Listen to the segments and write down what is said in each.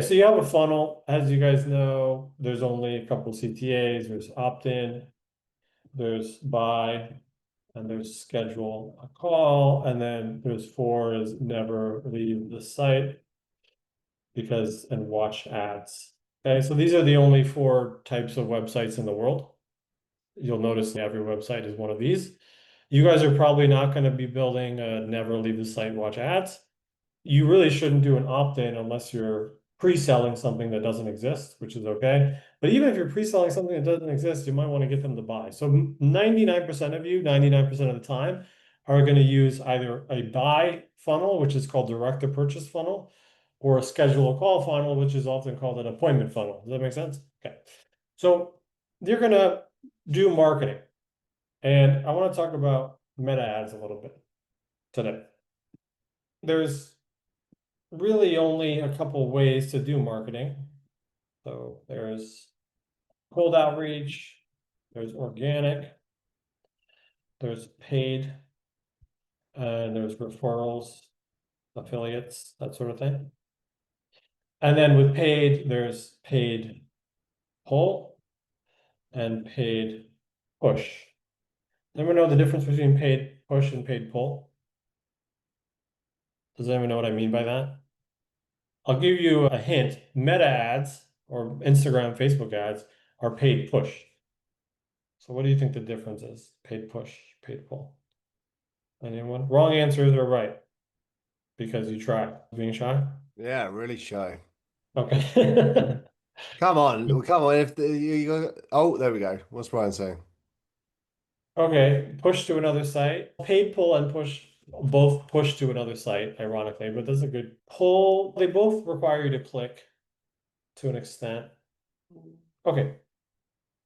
So you have a funnel, as you guys know, there's only a couple CTAs, there's opt-in, there's buy, and there's schedule a call, and then there's four is never leave the site and watch ads. Okay, so these are the only four types of websites in the world. You'll notice every website is one of these. You guys are probably not going to be building a never leave the site, watch ads. You really shouldn't do an opt-in unless you're pre-selling something that doesn't exist, which is okay. But even if you're pre-selling something that doesn't exist, you might want to get them to buy. So 99% of you, 99% of the time, are going to use either a buy funnel, which is called direct to purchase funnel, or a schedule a call funnel, which is often called an appointment funnel. Does that make sense? Okay. So you're going to do marketing. And I want to talk about meta ads a little bit today. There's really only a couple ways to do marketing. So there's cold outreach, there's organic, there's paid, and there's referrals, affiliates, that sort of thing. And then with paid, there's paid pull and paid push. Anyone know the difference between paid push and paid pull? Does anyone know what I mean by that? I'll give you a hint. Meta ads or Instagram, Facebook ads are paid push. So what do you think the difference is? Paid push, paid pull. Anyone? Wrong answers are right because you tried. Being shy? Yeah, really shy. Okay. Come on, well, come on. If you go, oh, there we go. What's Brian saying? Okay, push to another site. Paid pull and push both push to another site, ironically, but that's a good pull. They both require you to click to an extent. Okay,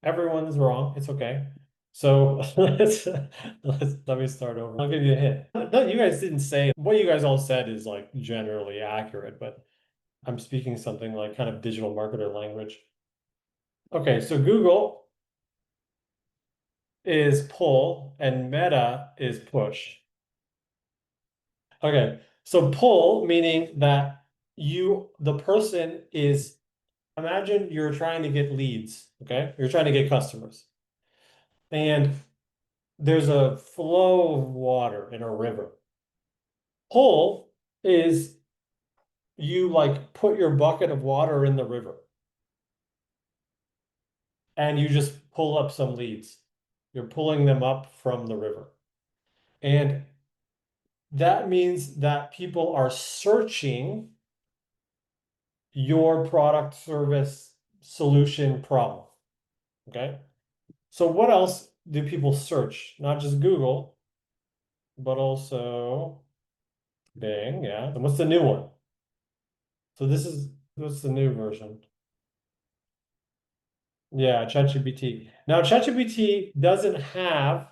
everyone's wrong. It's okay. So let me start over. I'll give you a hint. No, you guys didn't say what you guys all said is like generally accurate, but I'm speaking something like kind of digital marketer language. Okay, so Google is pull and Meta is push. Okay, so pull meaning that the person is, imagine you're trying to get leads, okay? You're trying to get customers. And there's a flow of water in a river. Pull is you like put your bucket of water in the river and you just pull up some leads. You're pulling them up from the river. And that means that people are searching your product, service, solution, problem. Okay. So what else do people search? Not just Google, but also Bing. Yeah. And what's the new one? So what's the new version? Yeah, ChatGPT. Now, ChatGPT doesn't have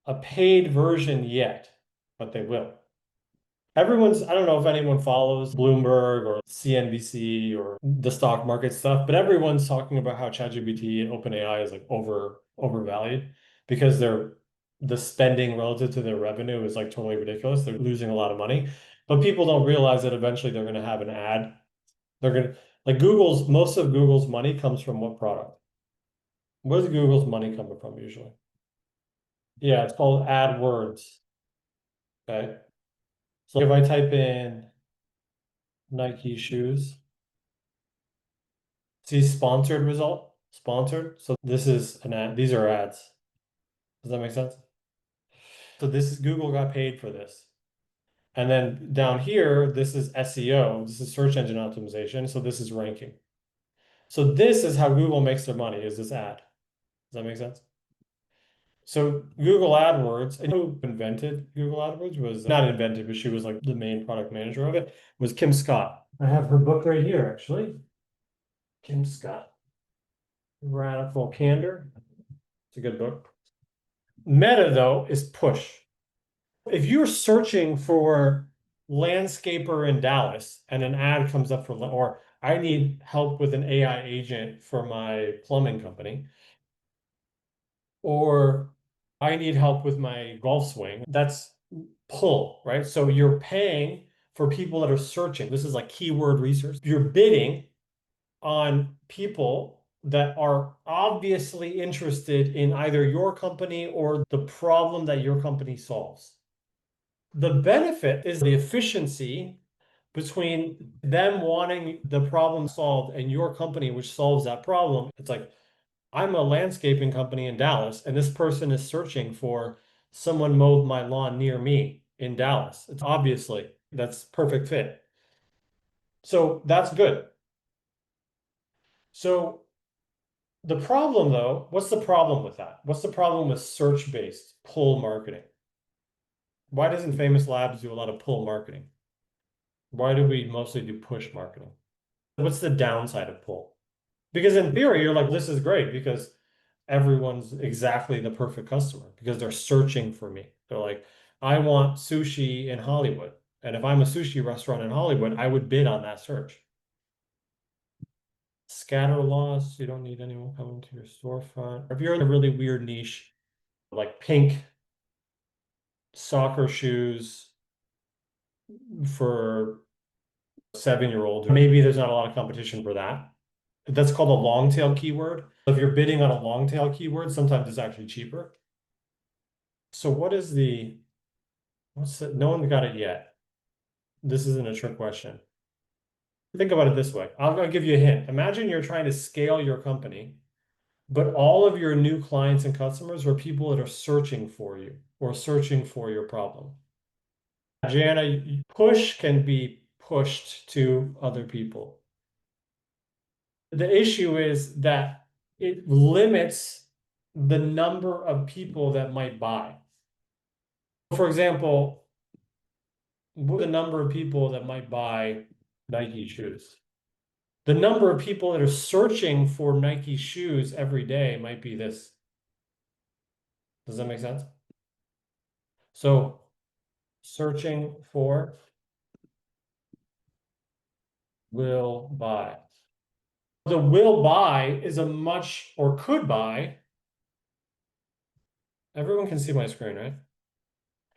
a paid version yet, but they will. I don't know if anyone follows Bloomberg or CNBC or the stock market stuff, but everyone's talking about how ChatGPT and OpenAI is like overvalued because the spending relative to their revenue is like totally ridiculous. They're losing a lot of money, but people don't realize that eventually they're going to have an ad. They're going to like most of Google's money comes from what product? Where's Google's money coming from usually? Yeah, it's called AdWords. Okay. So if I type in Nike shoes, see sponsored result, sponsored. So this is an ad. These are ads. Does that make sense? So this is Google got paid for this. And then down here, this is SEO. This is search engine optimization. So this is ranking. So this is how Google makes their money is this ad. Does that make sense? So Google AdWords, and who invented Google AdWords was not invented, but she was like the main product manager of it, was Kim Scott. I have her book right here, actually. Kim Scott, Radical Candor. It's a good book. Meta, though, is push. If you're searching for landscaper in Dallas and an ad comes up or I need help with an AI agent for my plumbing company, or I need help with my golf swing, that's pull, right? So you're paying for people that are searching. This is like keyword research. You're bidding on people that are obviously interested in either your company or the problem that your company solves. The benefit is the efficiency between them wanting the problem solved and your company, which solves that problem. It's like, I'm a landscaping company in Dallas, and this person is searching for someone mowed my lawn near me in Dallas. It's obviously that's perfect fit. So that's good. So the problem though, what's the problem with that? What's the problem with search-based pull marketing? Why doesn't Famous Labs do a lot of pull marketing? Why do we mostly do push marketing? What's the downside of pull? Because in theory, you're like, this is great because everyone's exactly the perfect customer because they're searching for me. They're like, I want sushi in Hollywood. And if I'm a sushi restaurant in Hollywood, I would bid on that search. Scatter loss, you don't need anyone coming to your storefront. If you're in a really weird niche, like pink soccer shoes for 7-year-olds, maybe there's not a lot of competition for that. That's called a long tail keyword. If you're bidding on a long tail keyword, sometimes it's actually cheaper. So no one got it yet. This isn't a trick question. Think about it this way. I'll give you a hint. Imagine you're trying to scale your company, but all of your new clients and customers are people that are searching for you or searching for your problem. Jana, push can be pushed to other people. The issue is that it limits the number of people that might buy. For example, the number of people that might buy Nike shoes. The number of people that are searching for Nike shoes every day might be this. Does that make sense? So searching for will buy. The will buy is a much or could buy. Everyone can see my screen, right?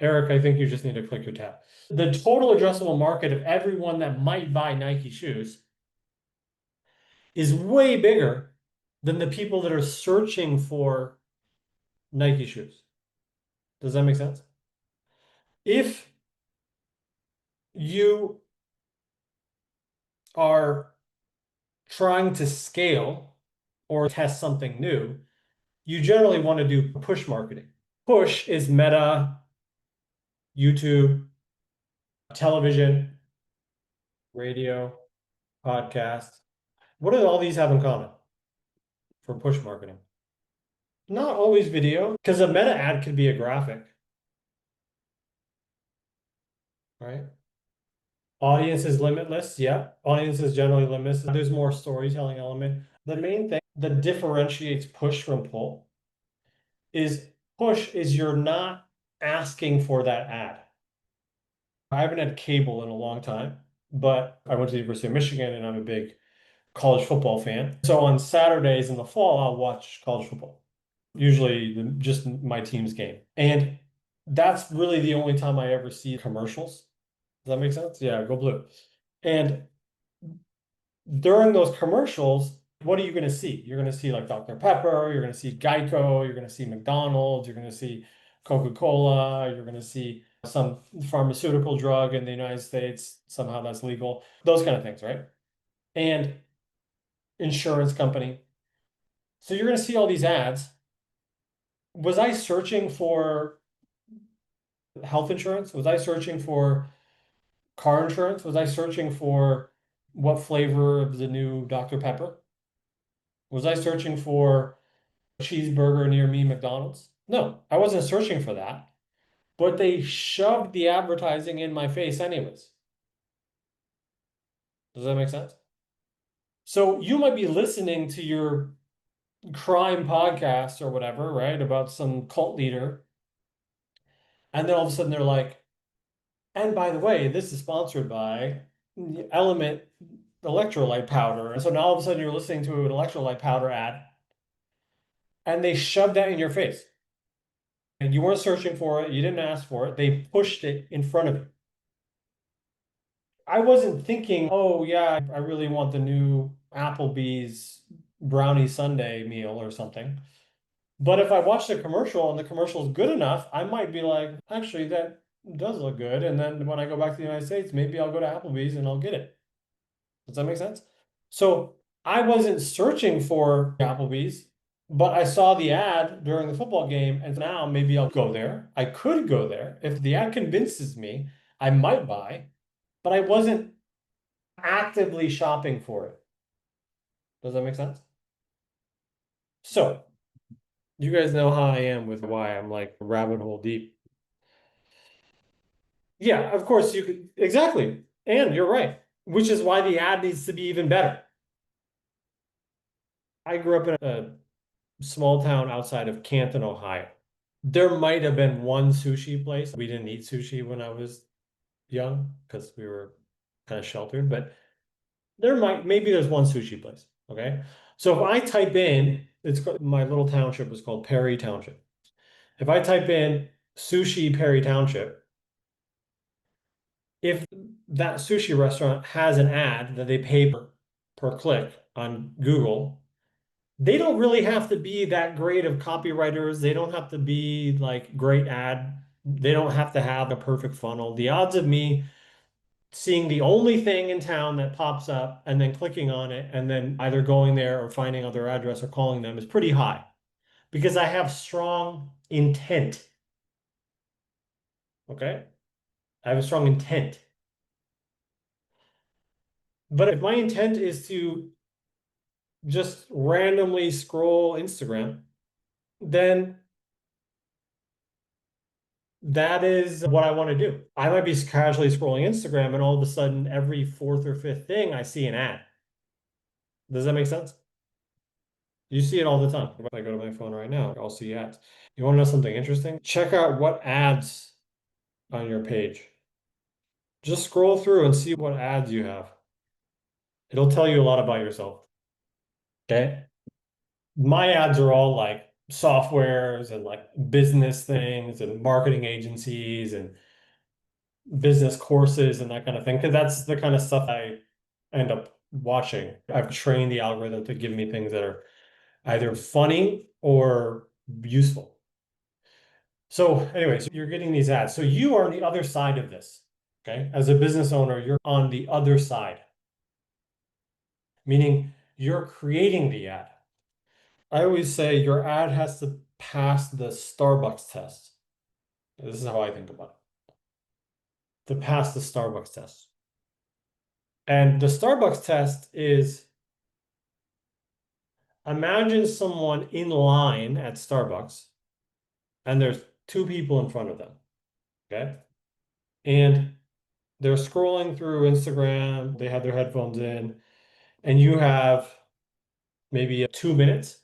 Eric, I think you just need to click your tab. The total addressable market of everyone that might buy Nike shoes is way bigger than the people that are searching for Nike shoes. Does that make sense? If you are trying to scale or test something new, you generally want to do push marketing. Push is Meta, YouTube, television, radio, podcast. What do all these have in common for push marketing? Not always video, because a meta ad could be a graphic, right? Audience is limitless. Yeah, audience is generally limitless. There's more storytelling element. The main thing that differentiates push from pull is push is you're not asking for that ad. I haven't had cable in a long time, but I went to the University of Michigan and I'm a big college football fan. So on Saturdays in the fall, I'll watch college football, usually just my team's game. And that's really the only time I ever see commercials. Does that make sense? Yeah, go blue. And during those commercials, what are you going to see? You're going to see like Dr. Pepper, you're going to see Geico, you're going to see McDonald's, you're going to see Coca-Cola, you're going to see some pharmaceutical drug in the United States, somehow that's legal, those kind of things, right? And insurance company. So you're going to see all these ads. Was I searching for health insurance? Was I searching for car insurance? Was I searching for what flavor of the new Dr. Pepper? Was I searching for a cheeseburger near me, McDonald's? No, I wasn't searching for that. But they shoved the advertising in my face anyways. Does that make sense? So you might be listening to your crime podcast or whatever, right? About some cult leader. And then all of a sudden they're like, and by the way, this is sponsored by Element electrolyte powder. And so now all of a sudden you're listening to an electrolyte powder ad and they shoved that in your face. And you weren't searching for it, you didn't ask for it, they pushed it in front of you. I wasn't thinking, oh yeah, I really want the new Applebee's brownie sundae meal or something. But if I watch the commercial and the commercial is good enough, I might be like, actually, that does look good. And then when I go back to the United States, maybe I'll go to Applebee's and I'll get it. Does that make sense? So I wasn't searching for Applebee's, but I saw the ad during the football game, and now maybe I'll go there. I could go there. If the ad convinces me, I might buy, but I wasn't actively shopping for it. Does that make sense? So you guys know how I am with why I'm like rabbit hole deep. Yeah, of course you could exactly. And you're right, which is why the ad needs to be even better. I grew up in a small town outside of Canton, Ohio. There might have been one sushi place. We didn't eat sushi when I was young because we were kind of sheltered, but maybe there's one sushi place. Okay. So if I type in, my little township was called Perry Township. If I type in sushi Perry Township, if that sushi restaurant has an ad that they pay per click on Google, they don't really have to be that great of copywriters. They don't have to be like great ad. They don't have to have a perfect funnel. The odds of me seeing the only thing in town that pops up and then clicking on it and then either going there or finding out their address or calling them is pretty high because I have strong intent. Okay. I have a strong intent. But if my intent is to just randomly scroll Instagram, then that is what I want to do. I might be casually scrolling Instagram and all of a sudden every fourth or fifth thing I see an ad. Does that make sense? You see it all the time. If I go to my phone right now, I'll see ads. You want to know something interesting? Check out what ads on your page. Just scroll through and see what ads you have. It'll tell you a lot about yourself. Okay? My ads are all like softwares and like business things and marketing agencies and business courses and that kind of thing, because that's the kind of stuff I end up watching. I've trained the algorithm to give me things that are either funny or useful. So anyway, so you're getting these ads. So you are on the other side of this. Okay. As a business owner, you're on the other side, meaning you're creating the ad. I always say your ad has to pass the Starbucks test. This is how I think about it. To pass the Starbucks test. And the Starbucks test is imagine someone in line at Starbucks and there's two people in front of them. Okay. And they're scrolling through Instagram, they have their headphones in, and you have maybe 2 minutes.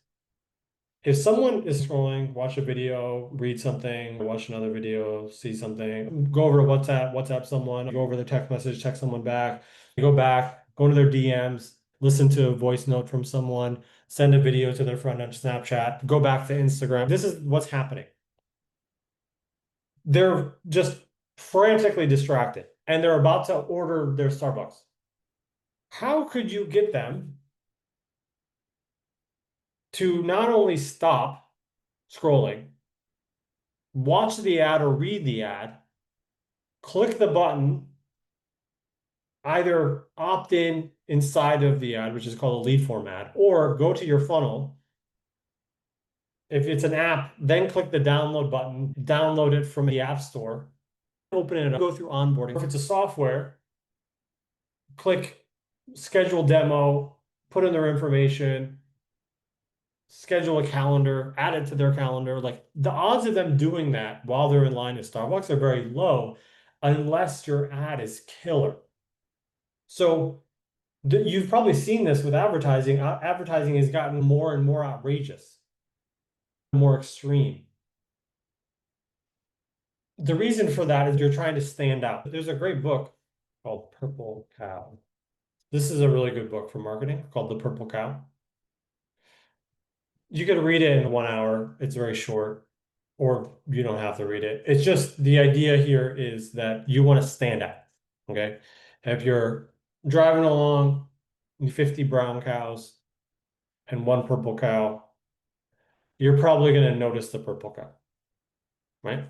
If someone is scrolling, watch a video, read something, watch another video, see something, go over to WhatsApp someone, go over the text message, text someone back, go back, go into their DMs, listen to a voice note from someone, send a video to their friend on Snapchat, go back to Instagram. This is what's happening. They're just frantically distracted and they're about to order their Starbucks. How could you get them to not only stop scrolling, watch the ad or read the ad, click the button, either opt in inside of the ad, which is called a lead form ad, or go to your funnel. If it's an app, then click the download button, download it from the App Store, open it up, go through onboarding. If it's a software, click schedule demo, put in their information, schedule a calendar, add it to their calendar. Like the odds of them doing that while they're in line at Starbucks are very low unless your ad is killer. So you've probably seen this with advertising. Advertising has gotten more and more outrageous, more extreme. The reason for that is you're trying to stand out. There's a great book called Purple Cow. This is a really good book for marketing called The Purple Cow. You could read it in 1 hour. It's very short, or you don't have to read it. It's just the idea here is that you want to stand out. Okay. If you're driving along 50 brown cows and one purple cow, you're probably going to notice the purple cow, right?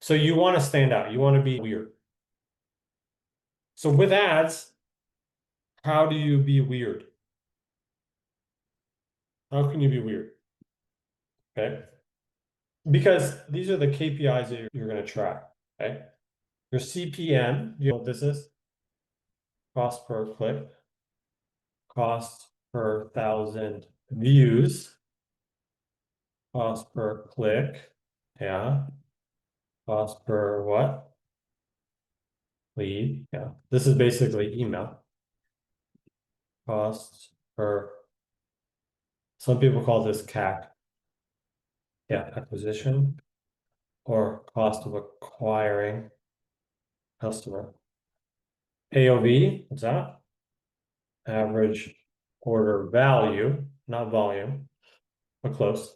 So you want to stand out. You want to be weird. So with ads, how do you be weird? How can you be weird? Okay. Because these are the KPIs that you're going to track. Okay. Your CPM, you know what this is? Cost per click, cost per 1,000 views, cost per click. Yeah. Cost per what? Lead. Yeah. This is basically email. Cost per, some people call this CAC. Yeah, acquisition or cost of acquiring customer. AOV, what's that? Average order value, not volume, but close.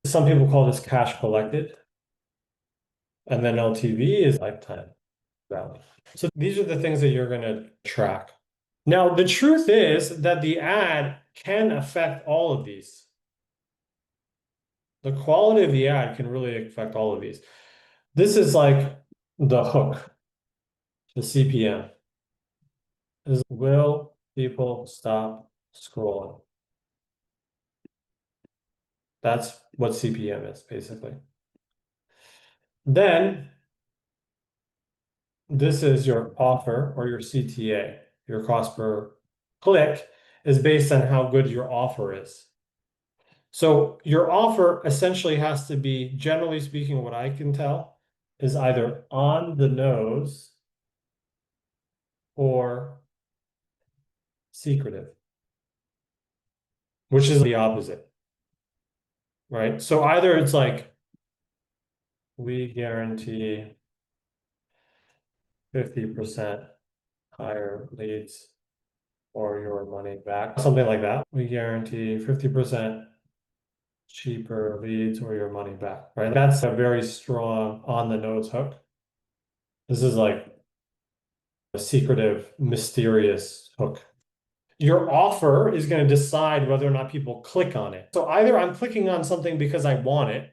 Some people call this cash collected. And then LTV is lifetime value. So these are the things that you're going to track. Now, the truth is that the ad can affect all of these. The quality of the ad can really affect all of these. This is like the hook, the CPM. Is will people stop scrolling? That's what CPM is, basically. Then this is your offer or your CTA, your cost per click is based on how good your offer is. So your offer essentially has to be, generally speaking, what I can tell is either on the nose or secretive, which is the opposite, right? So either it's like, we guarantee 50% higher leads or your money back, something like that. We guarantee 50% cheaper leads or your money back, right? That's a very strong on the nose hook. This is like a secretive, mysterious hook. Your offer is going to decide whether or not people click on it. So either I'm clicking on something because I want it,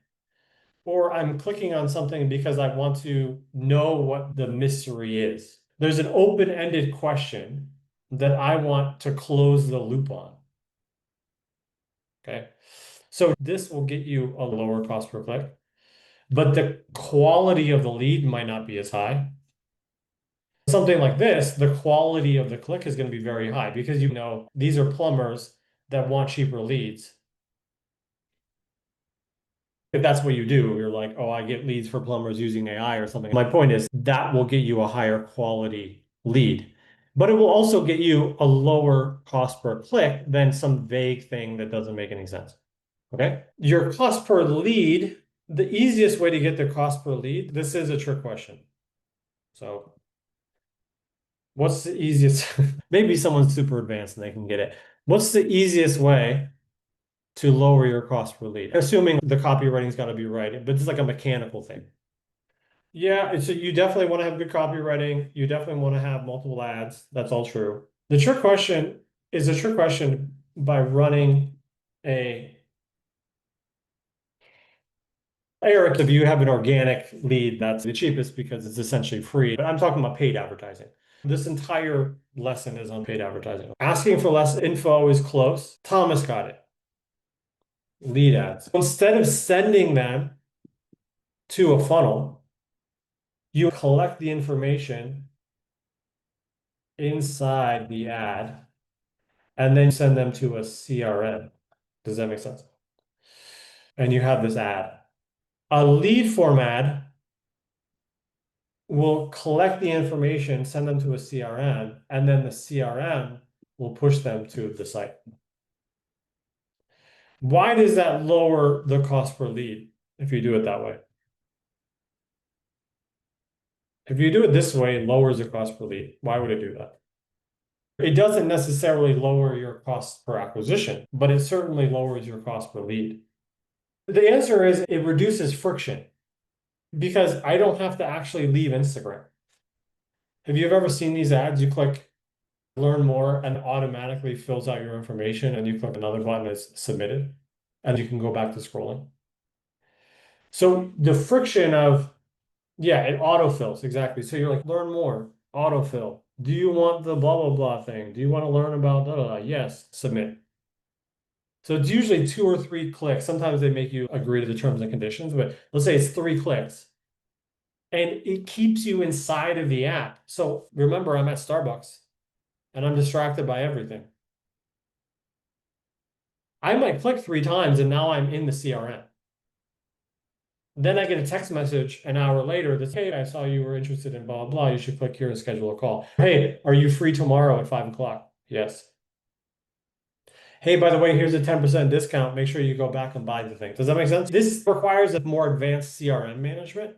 or I'm clicking on something because I want to know what the mystery is. There's an open-ended question that I want to close the loop on. Okay. So this will get you a lower cost per click, but the quality of the lead might not be as high. Something like this, the quality of the click is going to be very high because you know these are plumbers that want cheaper leads. If that's what you do, you're like, oh, I get leads for plumbers using AI or something. My point is that will get you a higher quality lead, but it will also get you a lower cost per click than some vague thing that doesn't make any sense. Okay. Your cost per lead, the easiest way to get the cost per lead, this is a trick question. So what's the easiest? Maybe someone's super advanced and they can get it. What's the easiest way to lower your cost per lead? Assuming the copywriting's got to be right, but it's like a mechanical thing. Yeah, so you definitely want to have good copywriting. You definitely want to have multiple ads. That's all true. The trick question is a trick question by running a Eric, if you have an organic lead, that's the cheapest because it's essentially free. But I'm talking about paid advertising. This entire lesson is on paid advertising. Asking for less info is close. Thomas got it. Lead ads. Instead of sending them to a funnel, you collect the information inside the ad and then send them to a CRM. Does that make sense? And you have this ad. A lead form ad will collect the information, send them to a CRM, and then the CRM will push them to the site. Why does that lower the cost per lead if you do it that way? If you do it this way, it lowers the cost per lead. Why would it do that? It doesn't necessarily lower your cost per acquisition, but it certainly lowers your cost per lead. The answer is it reduces friction because I don't have to actually leave Instagram. Have you ever seen these ads? You click learn more and it automatically fills out your information and you click another button that's submitted and you can go back to scrolling. So the friction of, yeah, it autofills, exactly. So you're like, learn more, autofill. Do you want the blah, blah, blah thing? Do you want to learn about blah, blah, blah? Yes, submit. So it's usually 2 or 3 clicks. Sometimes they make you agree to the terms and conditions, but let's say it's 3 clicks. And it keeps you inside of the app. So remember, I'm at Starbucks and I'm distracted by everything. I might click 3 times and now I'm in the CRM. Then I get a text message an hour later that, hey, I saw you were interested in blah, blah. You should click here and schedule a call. Hey, are you free tomorrow at 5 o'clock? Yes. Hey, by the way, here's a 10% discount. Make sure you go back and buy the thing. Does that make sense? This requires a more advanced CRM management.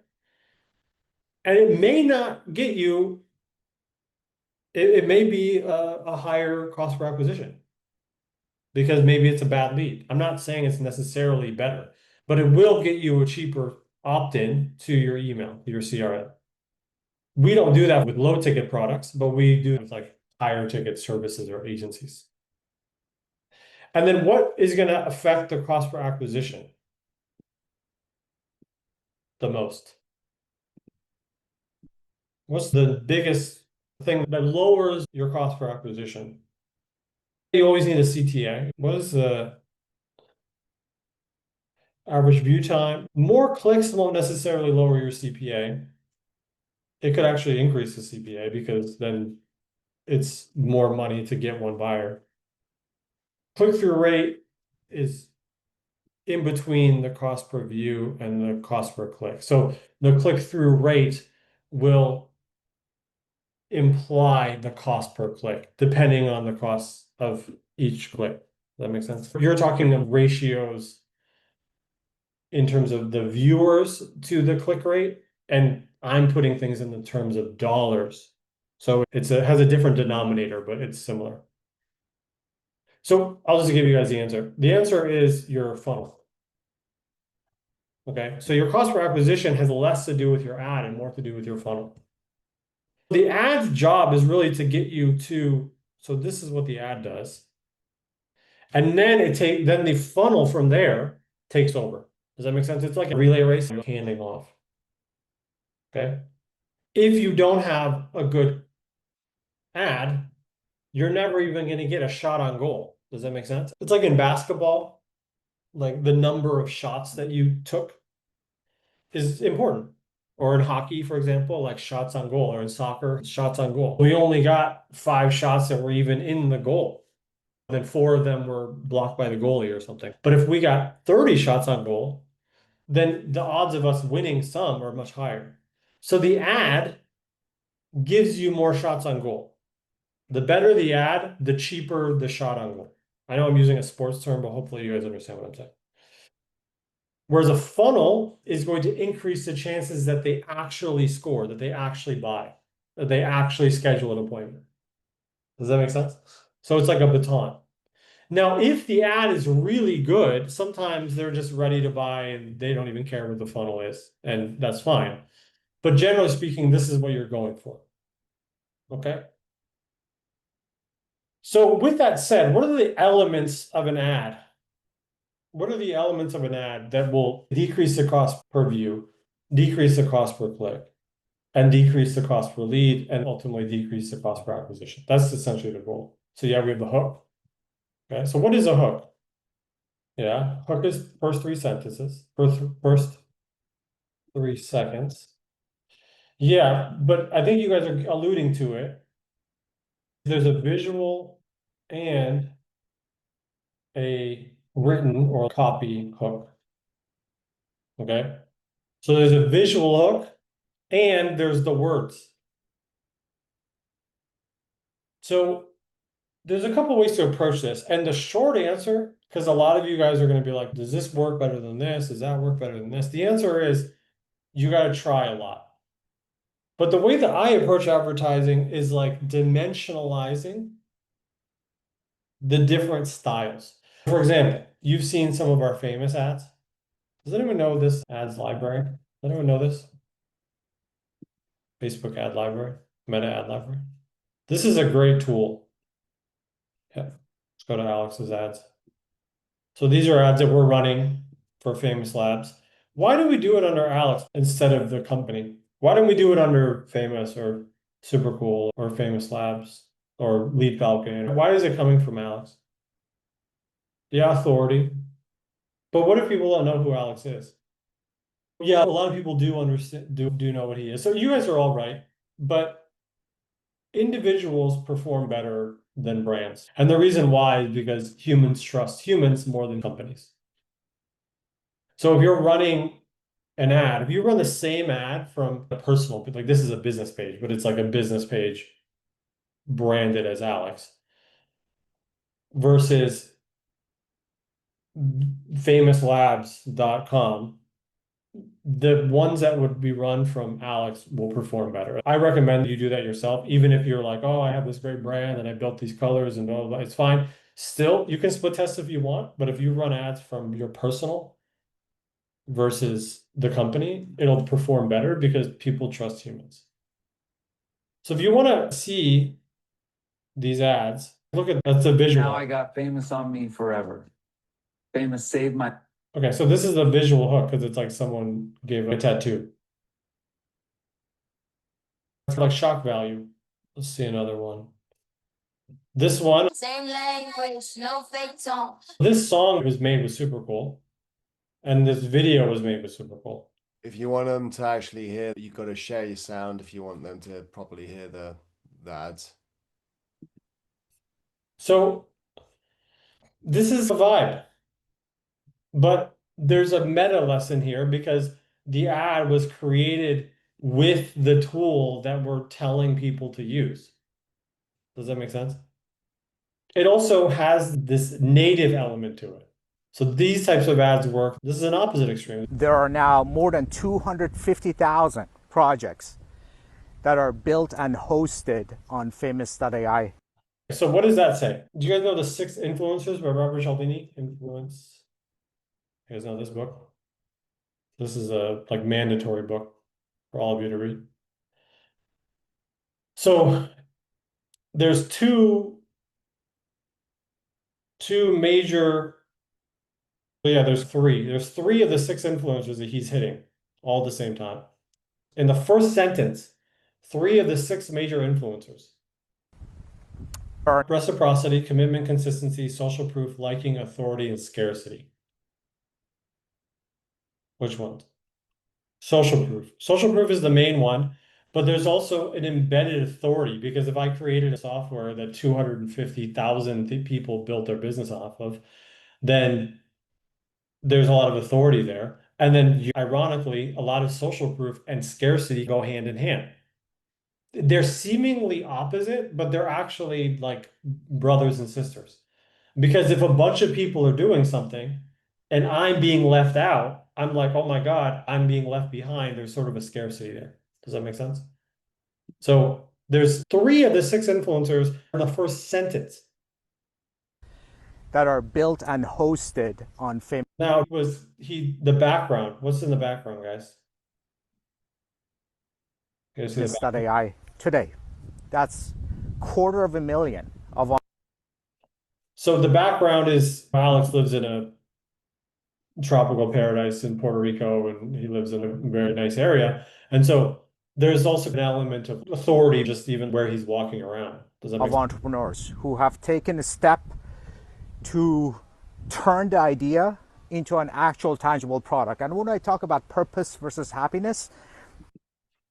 And it may not get you, it may be a higher cost per acquisition because maybe it's a bad lead. I'm not saying it's necessarily better, but it will get you a cheaper opt-in to your email, to your CRM. We don't do that with low ticket products, but we do with like higher ticket services or agencies. And then what is going to affect the cost per acquisition the most? What's the biggest thing that lowers your cost per acquisition? You always need a CTA. What is the average view time? More clicks won't necessarily lower your CPA. It could actually increase the CPA because then it's more money to get one buyer. Click-through rate is in between the cost per view and the cost per click. So the click-through rate will imply the cost per click, depending on the cost of each click. Does that make sense? You're talking of ratios in terms of the viewers to the click rate, and I'm putting things in the terms of dollars. So has a different denominator, but it's similar. So I'll just give you guys the answer. The answer is your funnel. Okay, so your cost per acquisition has less to do with your ad and more to do with your funnel. The ad's job is really to get you to, so this is what the ad does. And then then the funnel from there takes over. Does that make sense? It's like a relay race, you're handing off. Okay. If you don't have a good ad, you're never even going to get a shot on goal. Does that make sense? It's like in basketball, like the number of shots that you took is important. Or in hockey, for example, like shots on goal, or in soccer, shots on goal. We only got 5 shots that were even in the goal. Then 4 of them were blocked by the goalie or something. But if we got 30 shots on goal, then the odds of us winning some are much higher. So the ad gives you more shots on goal. The better the ad, the cheaper the shot on goal. I know I'm using a sports term, but hopefully you guys understand what I'm saying. Whereas a funnel is going to increase the chances that they actually score, that they actually buy, that they actually schedule an appointment. Does that make sense? So it's like a baton. Now, if the ad is really good, sometimes they're just ready to buy and they don't even care what the funnel is, and that's fine. But generally speaking, this is what you're going for. Okay. So with that said, what are the elements of an ad? What are the elements of an ad that will decrease the cost per view, decrease the cost per click, and decrease the cost per lead, and ultimately decrease the cost per acquisition? That's essentially the goal. So yeah, we have the hook. Okay, so what is a hook? Yeah, hook is first 3 sentences, first 3 seconds. Yeah, but I think you guys are alluding to it. There's a visual and a written or copy hook. Okay. So there's a visual hook and there's the words. So there's a couple ways to approach this. And the short answer, because a lot of you guys are going to be like, does this work better than this? Does that work better than this? The answer is you got to try a lot. But the way that I approach advertising is like dimensionalizing the different styles. For example, you've seen some of our famous ads. Does anyone know this ads library? Does anyone know this? Facebook ad library. Meta ad library. This is a great tool. Yeah. Let's go to Alex's ads. So these are ads that we're running for Famous Labs. Why do we do it under Alex instead of the company? Why don't we do it under Famous or SuperCool or Famous Labs or Lead Falcon? Why is it coming from Alex? Yeah, authority. But what if people don't know who Alex is? Yeah, a lot of people do understand, do know what he is. So you guys are all right, but individuals perform better than brands. And the reason why is because humans trust humans more than companies. So if you're running an ad, if you run the same ad from a personal, like this is a business page, but it's like a business page branded as Alex versus famouslabs.com, the ones that would be run from Alex will perform better. I recommend you do that yourself, even if you're like, oh, I have this great brand and I built these colors and blah, blah, blah. It's fine. Still, you can split test if you want, but if you run ads from your personal versus the company, it'll perform better because people trust humans. So if you want to see these ads, look at that's a visual. Now I got famous on me forever. Famous saved my. Okay, so this is a visual hook because it's like someone gave a tattoo. It's like shock value. Let's see another one. This one, Same language, no fake tone. this song was made with SuperCool, and this video was made with SuperCool. If you want them to actually hear, you've got to share your sound if you want them to properly hear the ads. So this is a vibe, but there's a meta lesson here because the ad was created with the tool that we're telling people to use. Does that make sense? It also has this native element to it. So these types of ads work. This is an opposite extreme. There are now more than 250,000 projects that are built and hosted on Famous.ai. So what does that say? Do you guys know the 6 influencers by Robert Cialdini? Influence. You guys know this book? This is a like mandatory book for all of you to read. So there's two major, yeah, there's 3. There's 3 of the 6 influencers that he's hitting all at the same time. In the first sentence, 3 of the 6 major influencers. Reciprocity, commitment, consistency, social proof, liking, authority, and scarcity. Which ones? Social proof. Social proof is the main one, but there's also an embedded authority because if I created a software that 250,000 people built their business off of, then there's a lot of authority there. And then ironically, a lot of social proof and scarcity go hand in hand. They're seemingly opposite, but they're actually like brothers and sisters. Because if a bunch of people are doing something and I'm being left out, I'm like, oh my God, I'm being left behind. There's sort of a scarcity there. Does that make sense? So there's 3 of the 6 influencers in the first sentence. That are built and hosted on Famous. Now, was the background? What's in the background, guys? You guys see the background? Famous.ai today. That's 250,000 of. So the background is Alex lives in a tropical paradise in Puerto Rico, and he lives in a very nice area. And so there's also an element of authority just even where he's walking around. Does that make of sense? entrepreneurs who have taken a step to turn the idea into an actual tangible product. And when I talk about purpose versus happiness.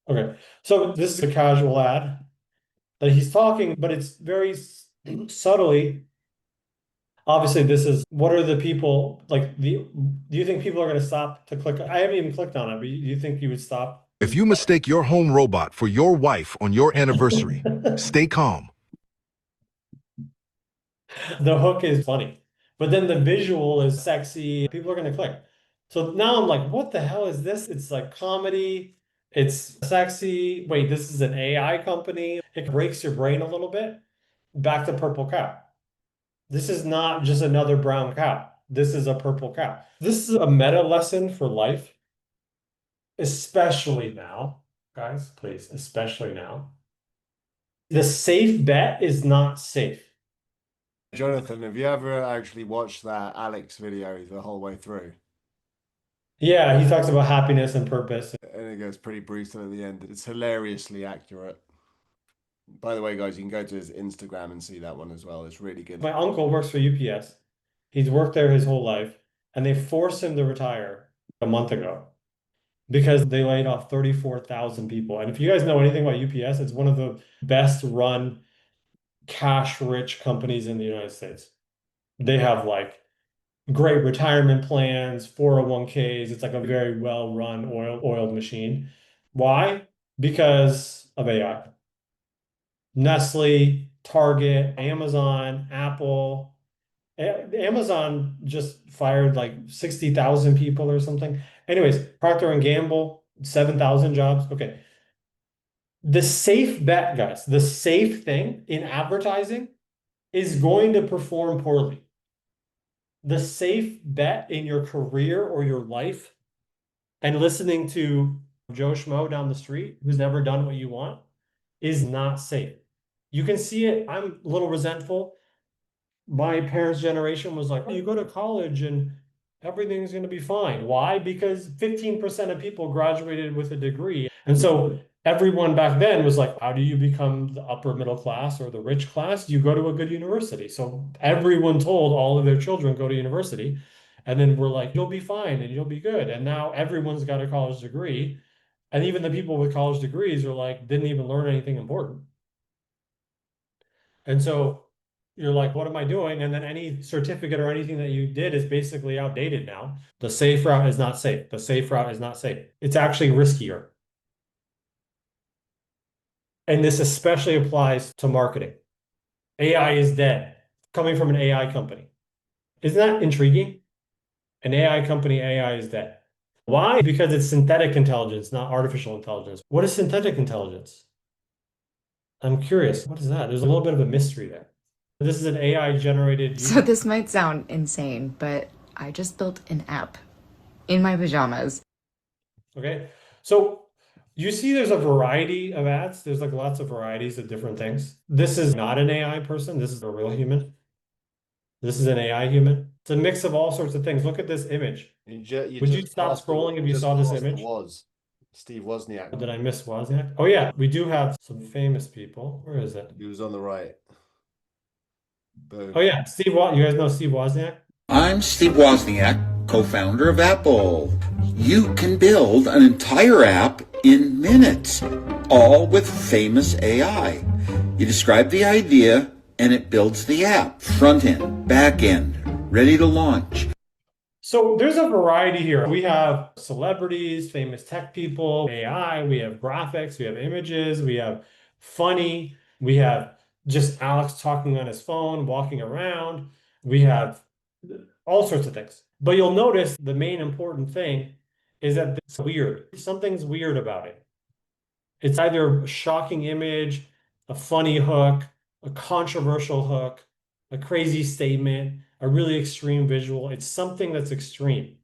Okay, so this is a casual ad that he's talking, but it's very subtly. Obviously, this is what are the people like do you think people are going to stop to click? I haven't even clicked on it, but do you think you would stop? If you mistake your home robot for your wife on your anniversary, stay calm. The hook is funny, but then the visual is sexy. People are going to click. So now I'm like, what the hell is this? It's like comedy. It's sexy. Wait, this is an AI company. It breaks your brain a little bit. Back to purple cow. This is not just another brown cow. This is a purple cow. This is a meta lesson for life, especially now, guys, please, especially now. The safe bet is not safe. Jonathan, have you ever actually watched that Alex video the whole way through? Yeah, he talks about happiness and purpose. And it goes pretty brutal at the end. It's hilariously accurate. By the way, guys, you can go to his Instagram and see that one as well. It's really good. My uncle works for UPS. He's worked there his whole life, and they forced him to retire a month ago because they laid off 34,000 people. And if you guys know anything about UPS, it's one of the best run cash-rich companies in the United States. They have like great retirement plans, 401ks. It's like a very well-run oiled machine. Why? Because of AI. Nestle, Target, Amazon, Apple. Amazon just fired like 60,000 people or something. Anyways, Procter and Gamble, 7,000 jobs. Okay. The safe bet, guys, the safe thing in advertising is going to perform poorly. The safe bet in your career or your life and listening to Joe Schmo down the street who's never done what you want is not safe. You can see it. I'm a little resentful. My parents' generation was like, you go to college and everything's going to be fine. Why? Because 15% of people graduated with a degree. And so everyone back then was like, how do you become the upper middle class or the rich class? You go to a good university. So everyone told all of their children go to university. And then we're like, you'll be fine and you'll be good. And now everyone's got a college degree. And even the people with college degrees are like, didn't even learn anything important. And so you're like, what am I doing? And then any certificate or anything that you did is basically outdated now. The safe route is not safe. The safe route is not safe. It's actually riskier. And this especially applies to marketing. AI is dead, coming from an AI company. Isn't that intriguing? An AI company, AI is dead. Why? Because it's synthetic intelligence, not artificial intelligence. What is synthetic intelligence? I'm curious. What is that? There's a little bit of a mystery there. This is an AI generated. So this might sound insane, but I just built an app in my pajamas. Okay. So you see there's a variety of ads. There's like lots of varieties of different things. This is not an AI person. This is a real human. This is an AI human. It's a mix of all sorts of things. Look at this image. Would you stop scrolling if you saw this image? Steve Wozniak. Did I miss Wozniak? Oh yeah, we do have some famous people. Where is it? He was on the right. Boom. Oh yeah, you guys know Steve Wozniak? I'm Steve Wozniak, co-founder of Apple. You can build an entire app in minutes, all with Famous AI. You describe the idea and it builds the app, front end, back end, ready to launch. So there's a variety here. We have celebrities, famous tech people, AI, we have graphics, we have images, we have funny, we have just Alex talking on his phone, walking around. We have all sorts of things. But you'll notice the main important thing is that it's weird. Something's weird about it. It's either a shocking image, a funny hook, a controversial hook, a crazy statement, a really extreme visual. It's something that's extreme.